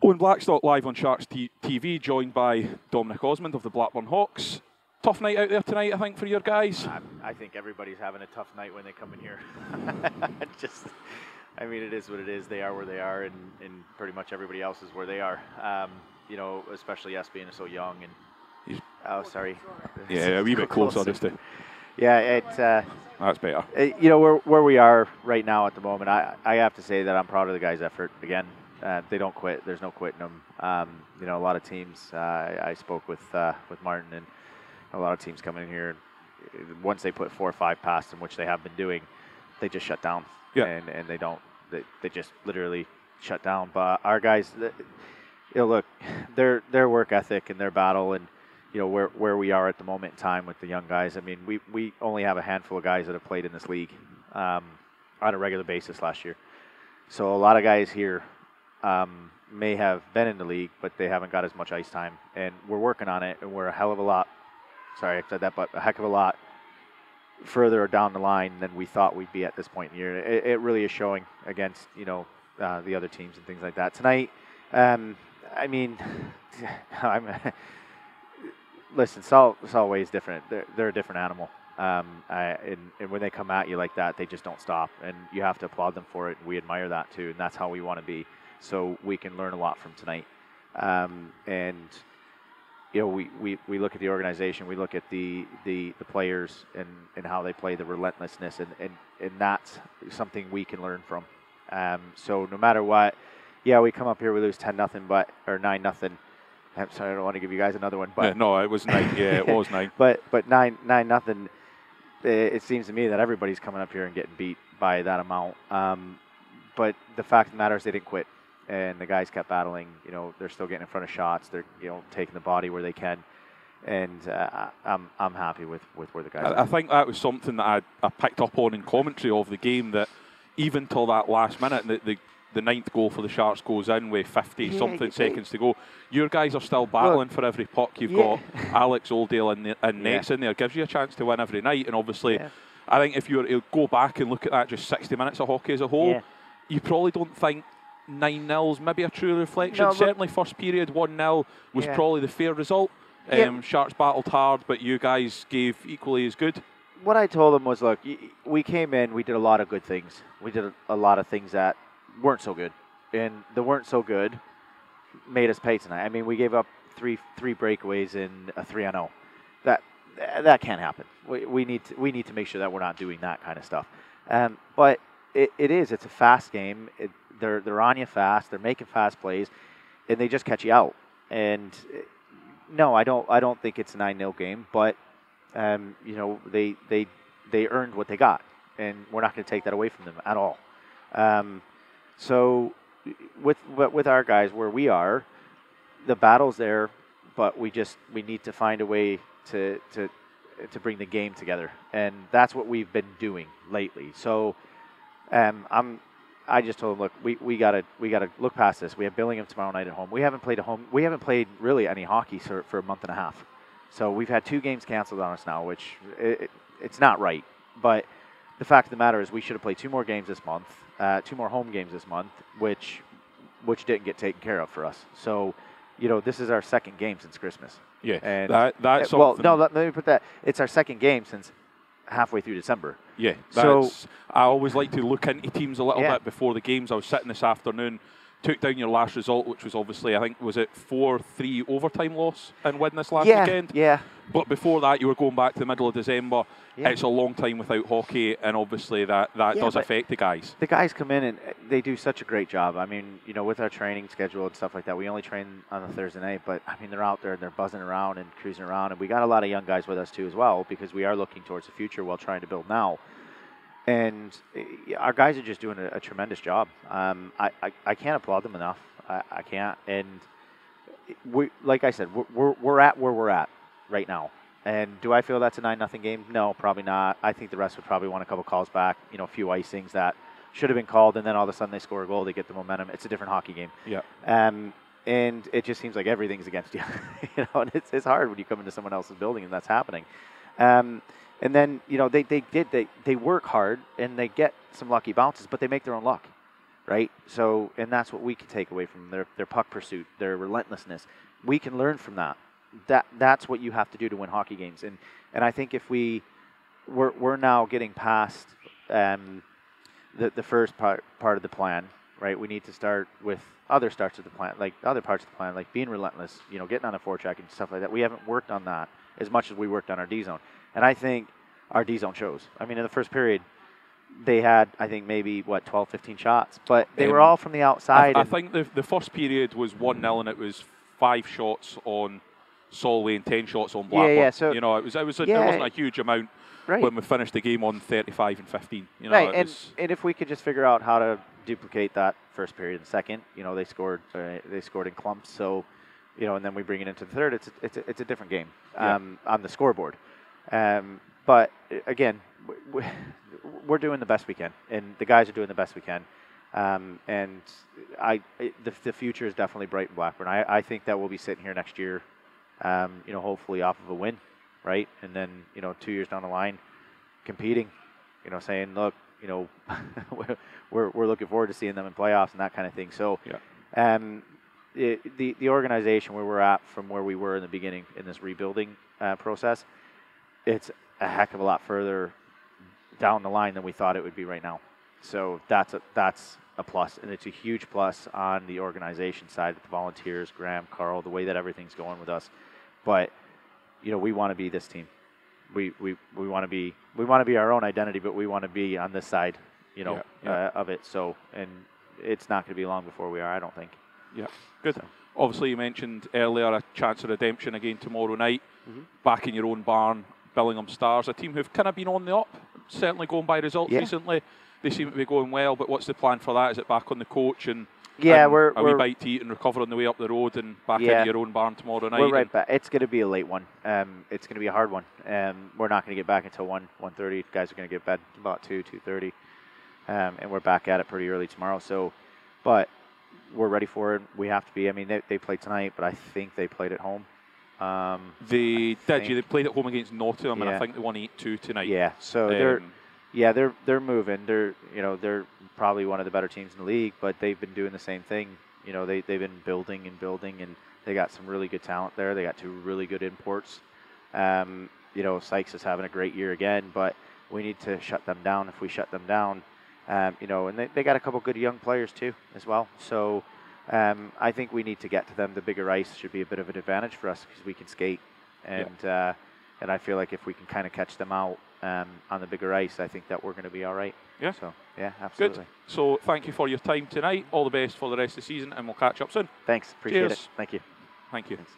Owen Blackstock live on Sharks TV, joined by Dominic Osman of the Blackburn Hawks. Tough night out there tonight, I think, for your guys. I think everybody's having a tough night when they come in here. I mean, it is what it is. They are where they are, and pretty much everybody else is where they are. Especially us being so young. And sorry. Yeah, a wee bit closer, just to. Yeah, that's better. Where we are right now at the moment, I have to say that I'm proud of the guys' effort again. They don't quit. There's no quitting them. A lot of teams. I spoke with Martin, and a lot of teams coming in here. Once they put 4 or 5 past them, which they have been doing, they just shut down. Yeah. And they don't. They just literally shut down. But our guys, look, their work ethic and their battle, and where we are at the moment in time with the young guys. I mean, we only have a handful of guys that have played in this league on a regular basis last year. So a lot of guys here may have been in the league, but they haven't got as much ice time. And we're working on it, and we're a hell of a lot. Sorry, I said that, but a heck of a lot further down the line than we thought we'd be at this point in the year. It really is showing against the other teams and things like that. Tonight, listen, Solway is different. They're a different animal. And when they come at you like that, they just don't stop. And you have to applaud them for it. We admire that too, and that's how we want to be. So we can learn a lot from tonight. We look at the organization, we look at the players and how they play, the relentlessness, and that's something we can learn from. So no matter what, we come up here, we lose 10-0, or 9-0. I'm sorry, I don't want to give you guys another one, but yeah, no, it was 9. Yeah, it was 9. but 9-0. It seems to me that everybody's coming up here and getting beat by that amount. But the fact of the matter is they didn't quit. And the guys kept battling. They're still getting in front of shots. They're taking the body where they can, and I'm happy with where the guys are. I think that was something that I picked up on in commentary of the game, that even till that last minute, the ninth goal for the Sharks goes in with 50-something seconds to go. Your guys are still battling for every puck. You've got Alex Oldale and nets in there. Gives you a chance to win every night. And obviously, I think if you were to go back and look at that just 60 minutes of hockey as a whole, you probably don't think 9-0's maybe a true reflection. No, certainly first period 1-0 was probably the fair result. Sharks battled hard, but you guys gave equally as good. What I told them was, look, we came in, we did a lot of good things. We did a lot of things that weren't so good. And the weren't so good made us pay tonight. I mean, we gave up three breakaways in a 3-0. That can't happen. We need to make sure that we're not doing that kind of stuff. But it's a fast game. They're on you fast. They're making fast plays, and they just catch you out. And no, I don't think it's a 9-0 game. But they earned what they got, and we're not going to take that away from them at all. So with our guys where we are, the battle's there, but we need to find a way to bring the game together, and that's what we've been doing lately. So I just told them, look, we gotta look past this. We have Billingham tomorrow night at home. We haven't played really any hockey for a month and a half. So we've had 2 games canceled on us now, which it's not right. But the fact of the matter is, we should have played 2 more games this month, 2 more home games this month, which didn't get taken care of for us. So, this is our second game since Christmas. Yeah, and that's well, no, let me put that. It's our second game since halfway through December. Yeah, I always like to look into teams a little bit before the games. I was sitting this afternoon, took down your last result, which was obviously, I think, was it 4-3 overtime loss and win this last weekend? Yeah. But before that, you were going back to the middle of December. Yeah. It's a long time without hockey, and obviously that does affect the guys. The guys come in and they do such a great job. I mean, with our training schedule and stuff like that, we only train on a Thursday night, but I mean, they're out there and they're buzzing around and cruising around, and we got a lot of young guys with us too as well, because we are looking towards the future while trying to build now. And our guys are just doing a tremendous job. I can't applaud them enough. I can't. And like I said, we're at where we're at right now. And do I feel that's a 9-0 game? No, probably not. I think the rest would probably want a couple calls back, a few icings that should have been called, and then all of a sudden they score a goal, they get the momentum. It's a different hockey game. Yeah. And it just seems like everything's against you. And it's hard when you come into someone else's building and that's happening. And then, they work hard and they get some lucky bounces, but they make their own luck. right? So, and that's what we can take away from their puck pursuit, their relentlessness. We can learn from that. That's what you have to do to win hockey games. And I think if we're now getting past the first part of the plan, right? We need to start with other starts of the plan, like other parts of the plan, like being relentless, getting on a forecheck and stuff like that. We haven't worked on that as much as we worked on our D zone. And I think our D zone shows. I mean, in the first period, they had, I think, maybe, 12, 15 shots, but they were all from the outside. I think the first period was 1-0, and it was 5 shots on Solway and 10 shots on Blackburn. Yeah. So it wasn't a huge amount when we finished the game on 35 and 15. Right, and if we could just figure out how to duplicate that first period and second, they scored in clumps. So, and then we bring it into the third. It's a different game on the scoreboard. But again, we're doing the best we can, and the guys are doing the best we can. And the future is definitely bright in Blackburn. I think that we'll be sitting here next year, hopefully off of a win, right? And then 2 years down the line, competing, saying, look, we're looking forward to seeing them in playoffs and that kind of thing. So, the organization where we're at from where we were in the beginning in this rebuilding process, it's a heck of a lot further down the line than we thought it would be right now. So that's a plus, and it's a huge plus on the organization side with the volunteers, Graham, Carl, the way that everything's going with us. But we want to be this team. We want to be our own identity, but we want to be on this side, of it. So, and it's not going to be long before we are, I don't think. Yeah, good. So. Obviously, you mentioned earlier a chance of redemption again tomorrow night, back in your own barn. Billingham Stars, a team who've kind of been on the up, certainly going by results recently. They seem to be going well, but what's the plan for that? Is it back on the coach and we're a wee bite to eat and recover on the way up the road and back into your own barn tomorrow night? We're right back. It's going to be a late one. It's going to be a hard one. We're not going to get back until 1:30. Guys are going to get bed about 2:30, and we're back at it pretty early tomorrow. So, but we're ready for it. We have to be. I mean, they played tonight, but I think they played at home. They played at home against Nottingham, and I think they won 8-2 tonight. Yeah, so they're moving. They're probably one of the better teams in the league, but they've been doing the same thing. They've been building, and they got some really good talent there. They got 2 really good imports. Sykes is having a great year again, but we need to shut them down. If we shut them down, and they got a couple good young players too as well. So. I think we need to get to them. The bigger ice should be a bit of an advantage for us because we can skate, and I feel like if we can kind of catch them out on the bigger ice, I think that we're going to be all right. Yeah. So absolutely. Good. So thank you for your time tonight. All the best for the rest of the season, and we'll catch up soon. Thanks. Appreciate Cheers. it. Thank you. Thank you. Thanks.